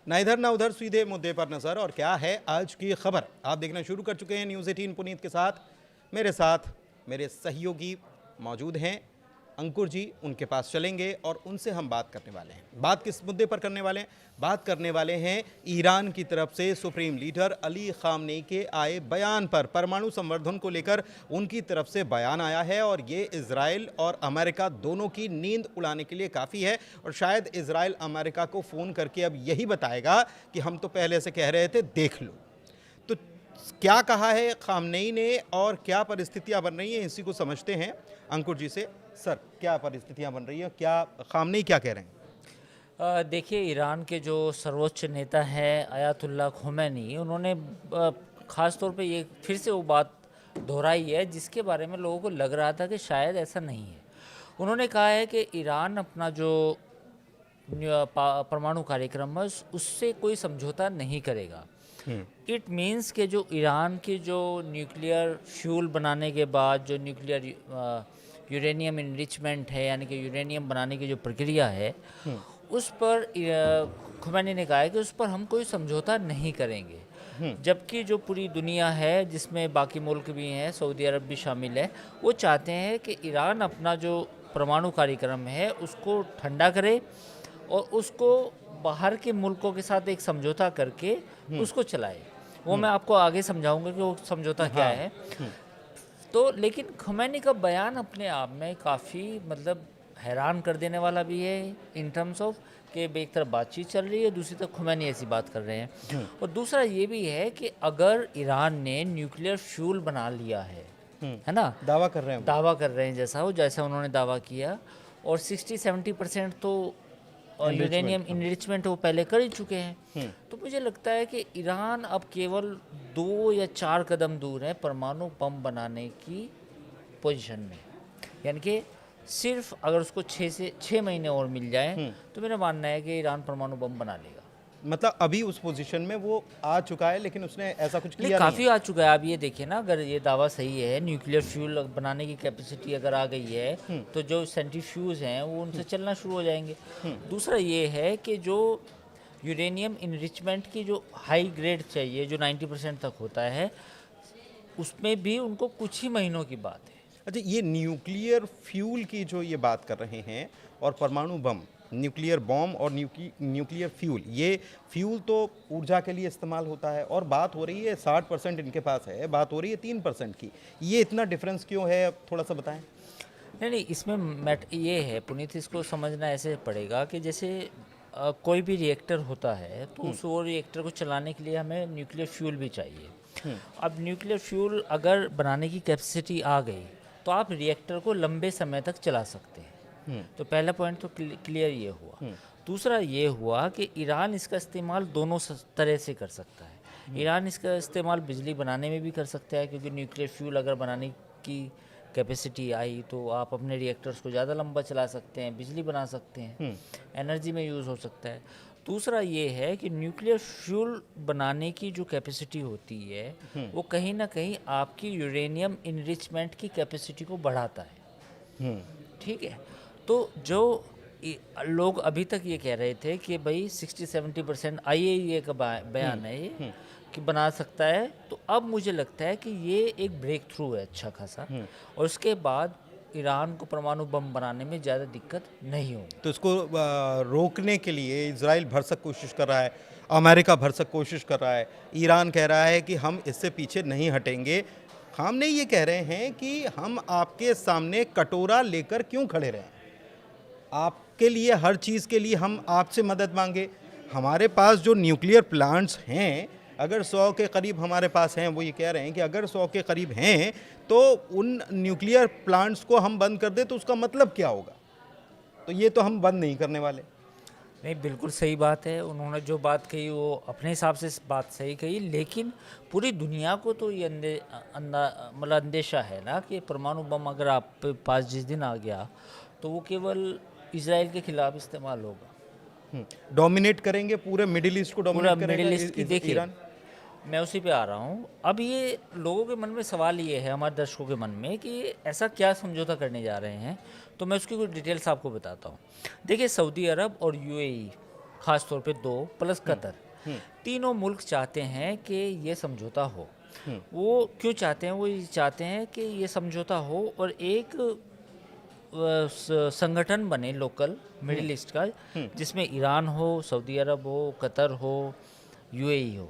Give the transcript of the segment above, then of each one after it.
ना इधर ना उधर, सीधे मुद्दे पर नजर। और क्या है आज की खबर, आप देखना शुरू कर चुके हैं न्यूज़ 18 पुनीत के साथ। मेरे साथ मेरे सहयोगी मौजूद हैं, अंकुर जी, उनके पास चलेंगे और उनसे हम बात करने वाले हैं। बात किस मुद्दे पर करने वाले हैं? बात करने वाले हैं ईरान की तरफ से सुप्रीम लीडर अली खामनेई के आए बयान पर। परमाणु संवर्धन को लेकर उनकी तरफ से बयान आया है और ये इजराइल और अमेरिका दोनों की नींद उड़ाने के लिए काफ़ी है। और शायद इजराइल अमेरिका को फ़ोन करके अब यही बताएगा कि हम तो पहले से कह रहे थे, देख लो। तो क्या कहा है खामनेई ने और क्या परिस्थितियां बन रही हैं, इसी को समझते हैं अंकुर जी से। सर, क्या परिस्थितियां बन रही हैं, क्या खामनेई क्या कह रहे हैं? देखिए, ईरान के जो सर्वोच्च नेता हैं आयतुल्लाह खोमेनी, उन्होंने ख़ास तौर पे ये फिर से वो बात दोहराई है जिसके बारे में लोगों को लग रहा था कि शायद ऐसा नहीं है। उन्होंने कहा है कि ईरान अपना जो परमाणु कार्यक्रम है उससे कोई समझौता नहीं करेगा। इट मीन्स कि जो ईरान की जो न्यूक्लियर फ्यूल बनाने के बाद जो न्यूक्लियर यूरेनियम इनरिचमेंट है, यानी कि यूरेनियम बनाने की जो प्रक्रिया है, उस पर खुमैनी ने कहा है कि उस पर हम कोई समझौता नहीं करेंगे। जबकि जो पूरी दुनिया है, जिसमें बाकी मुल्क भी हैं, सऊदी अरब भी शामिल है, वो चाहते हैं कि ईरान अपना जो परमाणु कार्यक्रम है उसको ठंडा करे और उसको बाहर के मुल्कों के साथ एक समझौता करके उसको चलाए। वो मैं आपको आगे समझाऊंगा कि वो समझौता क्या है। तो लेकिन खुमैनी का बयान अपने आप में काफ़ी मतलब हैरान कर देने वाला भी है, इन टर्म्स ऑफ कि एक तरफ बातचीत चल रही है, दूसरी तरफ खुमैनी ऐसी बात कर रहे हैं। और दूसरा ये भी है कि अगर ईरान ने न्यूक्लियर फ्यूल बना लिया है ना, दावा कर रहे हैं जैसा उन्होंने दावा किया, और 60-70% तो यूरेनियम इनरिचमेंट वो पहले कर ही चुके हैं। तो मुझे लगता है कि ईरान अब केवल 2 या 4 कदम दूर है परमाणु बम बनाने की पोजीशन में। यानी कि सिर्फ अगर उसको 6 महीने और मिल जाए तो मेरा मानना है कि ईरान परमाणु बम बना लेगा। मतलब अभी उस पोजीशन में वो आ चुका है, लेकिन उसने ऐसा कुछ किया नहीं काफ़ी आ चुका है। आप ये देखिए ना, अगर ये दावा सही है, न्यूक्लियर फ्यूल बनाने की कैपेसिटी अगर आ गई है तो जो सेंट्रीफ्यूज हैं वो उनसे चलना शुरू हो जाएंगे। दूसरा ये है कि जो यूरेनियम इनरिचमेंट की जो हाई ग्रेड चाहिए, जो 90% तक होता है, उसमें भी उनको कुछ ही महीनों की बात है। अच्छा, ये न्यूक्लियर फ्यूल की जो ये बात कर रहे हैं और परमाणु बम, न्यूक्लियर बॉम्ब और न्यूक्लियर फ्यूल, ये फ्यूल तो ऊर्जा के लिए इस्तेमाल होता है और बात हो रही है 60% इनके पास है, बात हो रही है 3% की। ये इतना डिफरेंस क्यों है, थोड़ा सा बताएं। नहीं, इसमें ये है पुनीत, इसको समझना ऐसे पड़ेगा कि जैसे कोई भी रिएक्टर होता है तो उस वो रिएक्टर को चलाने के लिए हमें न्यूक्लियर फ्यूल भी चाहिए। अब न्यूक्लियर फ्यूल अगर बनाने की कैपेसिटी आ गई तो आप रिएक्टर को लंबे समय तक चला सकते हैं। तो पहला पॉइंट तो क्लियर ये हुआ। दूसरा ये हुआ कि ईरान इसका इस्तेमाल दोनों तरह से कर सकता है। ईरान इसका इस्तेमाल बिजली बनाने में भी कर सकता है, क्योंकि न्यूक्लियर फ्यूल अगर बनाने की कैपेसिटी आई तो आप अपने रिएक्टर्स को ज़्यादा लंबा चला सकते हैं, बिजली बना सकते हैं, एनर्जी में यूज़ हो सकता है। दूसरा ये है कि न्यूक्लियर फ्यूल बनाने की जो कैपेसिटी होती है वो कहीं ना कहीं आपकी यूरेनियम इनरिचमेंट की कैपेसिटी को बढ़ाता है। ठीक है, तो जो लोग अभी तक ये कह रहे थे कि भाई 60-70% IAEA का बयान है ये कि बना सकता है, तो अब मुझे लगता है कि ये एक ब्रेक थ्रू है अच्छा खासा, और उसके बाद ईरान को परमाणु बम बनाने में ज़्यादा दिक्कत नहीं होगी। तो इसको रोकने के लिए इजराइल भरसक कोशिश कर रहा है, अमेरिका भरसक कोशिश कर रहा है, ईरान कह रहा है कि हम इससे पीछे नहीं हटेंगे। खामनेई ये कह रहे हैं कि हम आपके सामने कटोरा लेकर क्यों खड़े रहें, आपके लिए हर चीज़ के लिए हम आपसे मदद मांगे। हमारे पास जो न्यूक्लियर प्लांट्स हैं, अगर 100 के करीब हमारे पास हैं, वो ये कह रहे हैं कि अगर 100 के करीब हैं तो उन न्यूक्लियर प्लांट्स को हम बंद कर दें तो उसका मतलब क्या होगा। तो ये तो हम बंद नहीं करने वाले। नहीं, बिल्कुल सही बात है। उन्होंने जो बात कही वो अपने हिसाब से बात सही कही, लेकिन पूरी दुनिया को तो ये मतलब अंदेशा है ना कि परमाणु बम अगर आप पास जिस दिन आ गया तो वो केवल इजराइल के खिलाफ इस्तेमाल होगा। डोमिनेट करेंगे पूरे मिडिल ईस्ट को, डोमिनेट करेगा मिडिल ईस्ट की। देखिए, ईरान। मैं उसी पे आ रहा हूँ। अब ये लोगों के मन में सवाल ये है, हमारे दर्शकों के मन में, कि ऐसा क्या समझौता करने जा रहे हैं। तो मैं उसकी कुछ डिटेल्स आपको बताता हूँ। देखिए, सऊदी अरब और UAE ख़ास तौर पे 2 प्लस कतर, तीनों मुल्क चाहते हैं कि ये समझौता हो। वो क्यों चाहते हैं? वो ये चाहते हैं कि ये समझौता हो और एक संगठन बने लोकल मिडिल ईस्ट का, जिसमें ईरान हो, सऊदी अरब हो, कतर हो, यूएई हो,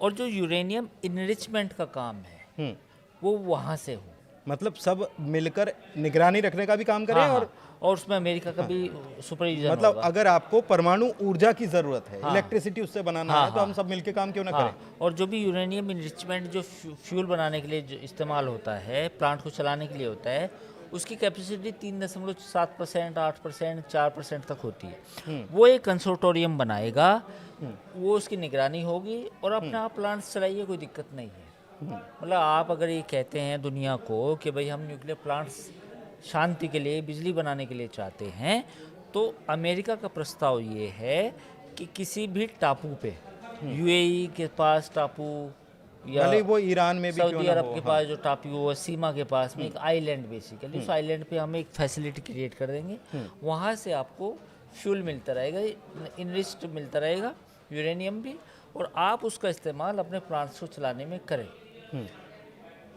और जो यूरेनियम इनरिचमेंट का काम है वो वहाँ से हो। मतलब सब मिलकर निगरानी रखने का भी काम करें। हाँ, और उसमें अमेरिका का भी सुपरविजन मतलब होगा। अगर आपको परमाणु ऊर्जा की जरूरत है, हाँ। इलेक्ट्रिसिटी उससे बनाना हाँ, है, तो हम सब मिलकर काम क्यों ना हाँ, करें। और जो भी यूरेनियम इनरिचमेंट जो फ्यूल बनाने के लिए जो इस्तेमाल होता है, प्लांट को चलाने के लिए होता है, उसकी कैपेसिटी 3.7%, 8%, 4% तक होती है। वो एक कंसोर्टोरियम बनाएगा, वो उसकी निगरानी होगी और अपने आप प्लांट्स चलाइए, कोई दिक्कत नहीं है। मतलब आप अगर ये कहते हैं दुनिया को कि भाई हम न्यूक्लियर प्लांट्स शांति के लिए, बिजली बनाने के लिए चाहते हैं, तो अमेरिका का प्रस्ताव ये है कि किसी भी टापू पे, यूएई के पास टापू या भले वो ईरान में भी क्यों सऊदी ना अरब हो, के हाँ। पास जो टापू है, सीमा के पास में एक आइलैंड, बेसिकली उस आइलैंड पे हम एक फैसिलिटी क्रिएट कर देंगे। वहाँ से आपको फ्यूल मिलता रहेगा, इनरिच्ड मिलता रहेगा, यूरेनियम भी, और आप उसका इस्तेमाल अपने प्लांट्स को चलाने में करें।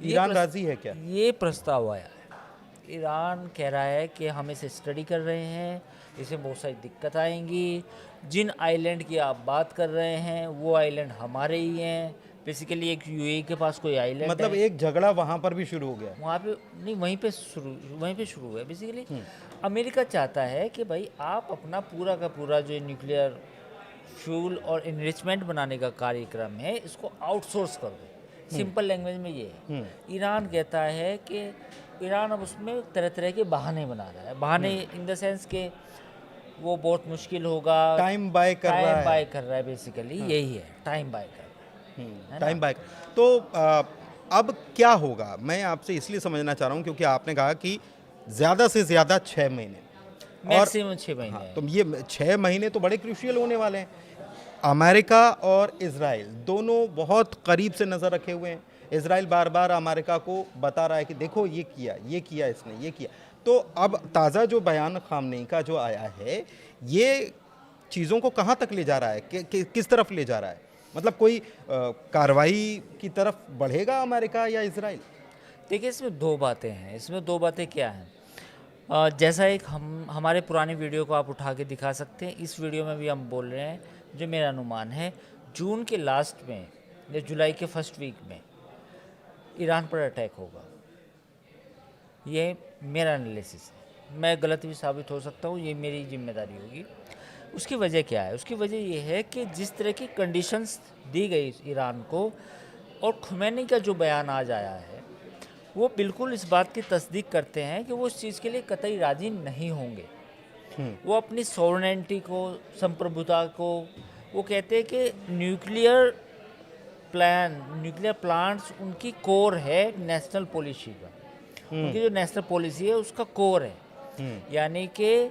ईरान राजी है क्या? ये प्रस्ताव आया है। ईरान कह रहा है कि हम इसे स्टडी कर रहे हैं, इसमें बहुत सारी दिक्कत आएंगी। जिन आइलैंड की आप बात कर रहे हैं वो आइलैंड हमारे ही हैं। बेसिकली एक यूएई के पास कोई आइलैंड मतलब है, एक झगड़ा वहां पर भी शुरू हो गया। वहाँ पे नहीं, वहीं पे शुरू हुआ है। बेसिकली अमेरिका चाहता है कि भाई आप अपना पूरा का पूरा जो न्यूक्लियर फ्यूल और इनरिचमेंट बनाने का कार्यक्रम है, इसको आउटसोर्स कर दो। सिंपल लैंग्वेज में ये है। ईरान कहता है कि ईरान अब उसमें तरह तरह के बहाने बना रहा है। बहाने इन द सेंस के वो बहुत मुश्किल होगा, टाइम बाय कर रहा टाइम है। बाय कर रहा है। बेसिकली यही है, टाइम बाय कर रहा है ना? टाइम बाय। तो अब क्या होगा, मैं आपसे इसलिए समझना चाह रहा हूँ क्योंकि आपने कहा कि ज़्यादा से ज़्यादा 6 महीने, और मैक्सिमम 6 महीने हाँ, है। तो ये 6 महीने तो बड़े क्रूशियल होने वाले हैं। अमेरिका और इजराइल दोनों बहुत करीब से नज़र रखे हुए हैं। इजराइल बार बार अमेरिका को बता रहा है कि देखो ये किया इसने, ये किया। तो अब ताज़ा जो बयान खामनेई का जो आया है, ये चीज़ों को कहाँ तक ले जा रहा है, किस तरफ ले जा रहा है? मतलब कोई कार्रवाई की तरफ बढ़ेगा अमेरिका या इजराइल? देखिए, इसमें 2 बातें हैं। इसमें 2 बातें क्या हैं? जैसा एक हमारे पुरानी वीडियो को आप उठा के दिखा सकते हैं। इस वीडियो में भी हम बोल रहे हैं, जो मेरा अनुमान है, जून के लास्ट में या जुलाई के फर्स्ट वीक में ईरान पर अटैक होगा। ये मेरा एनालिसिस है। मैं गलत भी साबित हो सकता हूँ, ये मेरी जिम्मेदारी होगी। उसकी वजह क्या है? उसकी वजह ये है कि जिस तरह की कंडीशंस दी गई ईरान को, और खुमैनी का जो बयान आज आया है, वो बिल्कुल इस बात की तस्दीक करते हैं कि वो इस चीज़ के लिए कतई राजी नहीं होंगे। वो अपनी सॉवरेनिटी को, संप्रभुता को, वो कहते हैं कि न्यूक्लियर प्लांट्स उनकी कोर है नेशनल पॉलिसी का। उनकी जो नेशनल पॉलिसी है उसका कोर है। यानी कि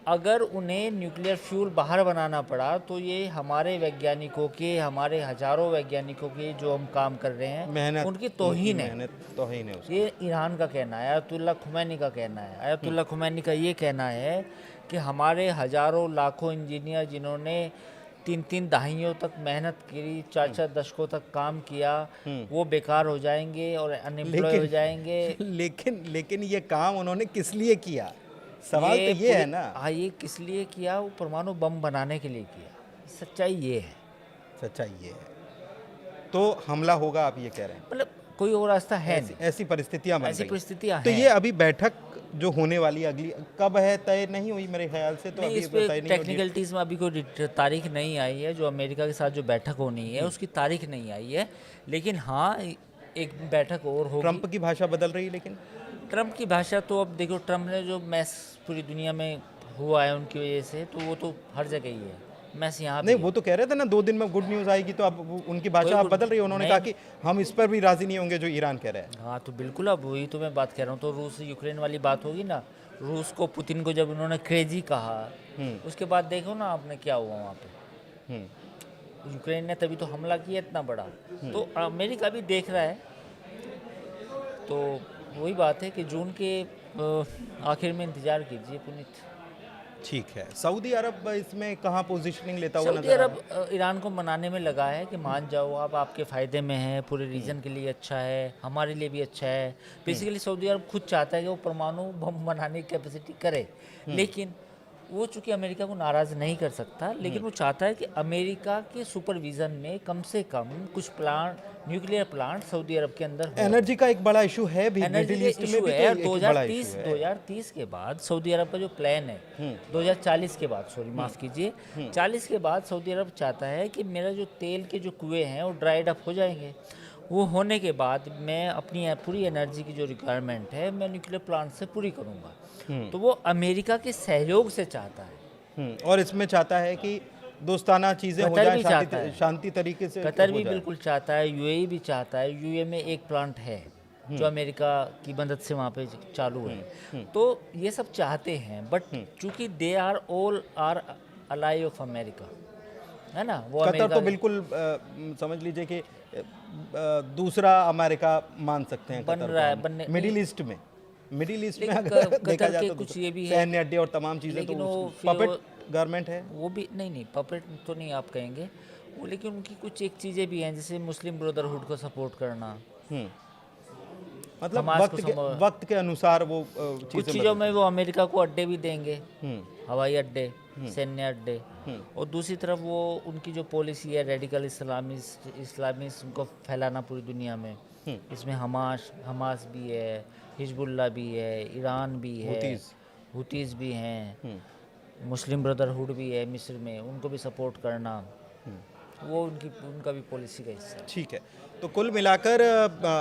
अगर उन्हें न्यूक्लियर फ्यूल बाहर बनाना पड़ा तो ये हमारे वैज्ञानिकों के, हमारे हजारों वैज्ञानिकों के जो हम काम कर रहे हैं, मेहनत, उनकी तौहीन है। मेहनत तौहीन है उसकी। ये ईरान का कहना है, अयतुल्ला खुमैनी का कहना है। अयतुल्ला खुमैनी का ये कहना है कि हमारे हजारों लाखों इंजीनियर जिन्होंने 3-3 दहाइयों तक मेहनत की, 4-4 दशकों तक काम किया, वो बेकार हो जाएंगे और अनएम्प्लॉय हो जाएंगे। लेकिन ये काम उन्होंने किस लिए किया? सवाल तो ये है ना। हाँ, ये किस लिए किया? वो परमाणु बम बनाने के लिए किया। सच्चाई ये है। सच्चाई ये है। तो हमला होगा, आप ये कह रहे हैं? मतलब कोई और रास्ता है नहीं। ऐसी परिस्थितियां बन ऐसी रही। परिस्थितियां तो हैं। ये अभी बैठक जो होने वाली अगली कब है तय नहीं हुई मेरे ख्याल से, तो नहीं, अभी इस पे तय नहीं हो रही। टेक्निकलिटीज़ में अभी कोई तारीख नहीं आई है। जो अमेरिका के साथ जो बैठक होनी है उसकी तारीख नहीं आई है, लेकिन हाँ, एक बैठक और होगी। ट्रंप की भाषा बदल रही है, लेकिन ट्रंप की भाषा तो अब देखो, ट्रंप ने जो मैस पूरी दुनिया में हुआ है उनकी वजह से, तो वो तो हर जगह ही है। मैस यहाँ भी नहीं, है। वो तो कह रहे थे ना 2 दिन में गुड न्यूज़ आएगी, तो अब उनकी भाषा अब बदल रही है। उन्होंने कहा कि हम इस पर भी राजी नहीं होंगे जो ईरान कह रहे हैं। हाँ, तो बिल्कुल, अब वही तो मैं बात कह रहा हूँ। तो रूस यूक्रेन वाली बात होगी ना। रूस को, पुतिन को जब उन्होंने क्रेजी कहा, उसके बाद देखो ना आपने क्या हुआ वहाँ पे। यूक्रेन ने तभी तो हमला किया इतना बड़ा। तो अमेरिका भी देख रहा है। तो वही बात है कि जून के आखिर में इंतज़ार कीजिए पुनीत। ठीक है, सऊदी अरब इसमें कहाँ पोजीशनिंग लेता हुआ सऊदी नजर आ अरब ईरान को मनाने में लगा है कि मान जाओ आप, आपके फ़ायदे में है, पूरे रीजन के लिए अच्छा है, हमारे लिए भी अच्छा है। बेसिकली सऊदी अरब खुद चाहता है कि वो परमाणु बम बनाने की कैपेसिटी करे, लेकिन वो चूंकि अमेरिका को नाराज़ नहीं कर सकता, लेकिन वो चाहता है कि अमेरिका के सुपरविज़न में कम से कम कुछ प्लांट, न्यूक्लियर प्लांट सऊदी अरब के अंदर हो। एनर्जी का एक बड़ा इशू है भी, एनर्जी मिडिल के ईस्ट में इशू भी है। तो एक बड़ा इशू है। 2030 के बाद सऊदी अरब का जो प्लान है, 2040 के बाद, सॉरी माफ़ कीजिए, 40 के बाद सऊदी अरब चाहता है कि मेरा जो तेल के जो कुएँ हैं वो ड्राइड अप हो जाएंगे। वो होने के बाद मैं अपनी पूरी एनर्जी की जो रिक्वायरमेंट है मैं न्यूक्लियर प्लांट से पूरी करूँगा। तो वो अमेरिका के सहयोग से चाहता है। और इसमें चाहता है कि दोस्ताना चीज़ें हो कतर जाए, भी चाहता है। शांति तरीके से कतर हो भी जाए। बिल्कुल चाहता है, यूएई भी चाहता है। यूएई में एक प्लांट है जो अमेरिका की मदद से वहाँ पे चालू है। तो ये सब चाहते हैं, बट चूंकि they are all are ally of America, है ना, वो कतर अमेरिका तो बिल्कुल समझ लीजिए कि दूसरा अमेरिका मान सकते हैं बन कतर रहा है, को। बनने मिडिल ईस्ट में लेकिन अगर कतर देखा जाए के तो कुछ ये भी है, सैन्य अड्डे और तमाम चीज़ें लेकिन तो वो फिर पपेट गवर्नमेंट है। वो भी नहीं पपेट तो नहीं आप कहेंगे वो, लेकिन उनकी कुछ एक चीज़ें भी हैं, जैसे मुस्लिम ब्रदरहुड को सपोर्ट करना। मतलब हमास को वक्त के अनुसार वो कुछ चीज़ों में वो अमेरिका को अड्डे भी देंगे, हवाई अड्डे, सैन्य अड्डे, और दूसरी तरफ वो उनकी जो पॉलिसी है रेडिकल इस्लामिस्ट उनको फैलाना पूरी दुनिया में, इसमें हमास भी है, हिजबुल्ला भी है, ईरान भी है, हुतीज़ भी हैं, मुस्लिम ब्रदरहुड भी है मिस्र में, उनको भी सपोर्ट करना, वो उनका भी पॉलिसी का हिस्सा है। ठीक है, तो कुल मिलाकर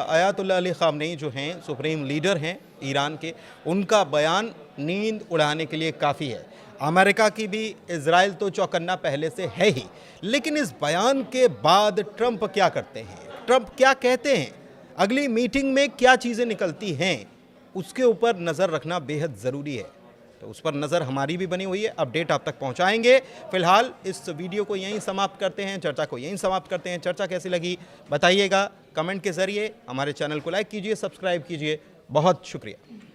आयतुल्लाह अली ख़ामनेई जो हैं सुप्रीम लीडर हैं ईरान के, उनका बयान नींद उड़ाने के लिए काफ़ी है। अमेरिका की भी इजराइल तो चौकन्ना पहले से है ही, लेकिन इस बयान के बाद ट्रंप क्या करते हैं, ट्रंप क्या कहते हैं, अगली मीटिंग में क्या चीज़ें निकलती हैं, उसके ऊपर नज़र रखना बेहद ज़रूरी है। तो उस पर नज़र हमारी भी बनी हुई है, अपडेट आप तक पहुंचाएंगे। फिलहाल इस वीडियो को यहीं समाप्त करते हैं, चर्चा को यहीं समाप्त करते हैं। चर्चा कैसी लगी बताइएगा कमेंट के ज़रिए, हमारे चैनल को लाइक कीजिए, सब्सक्राइब कीजिए। बहुत शुक्रिया।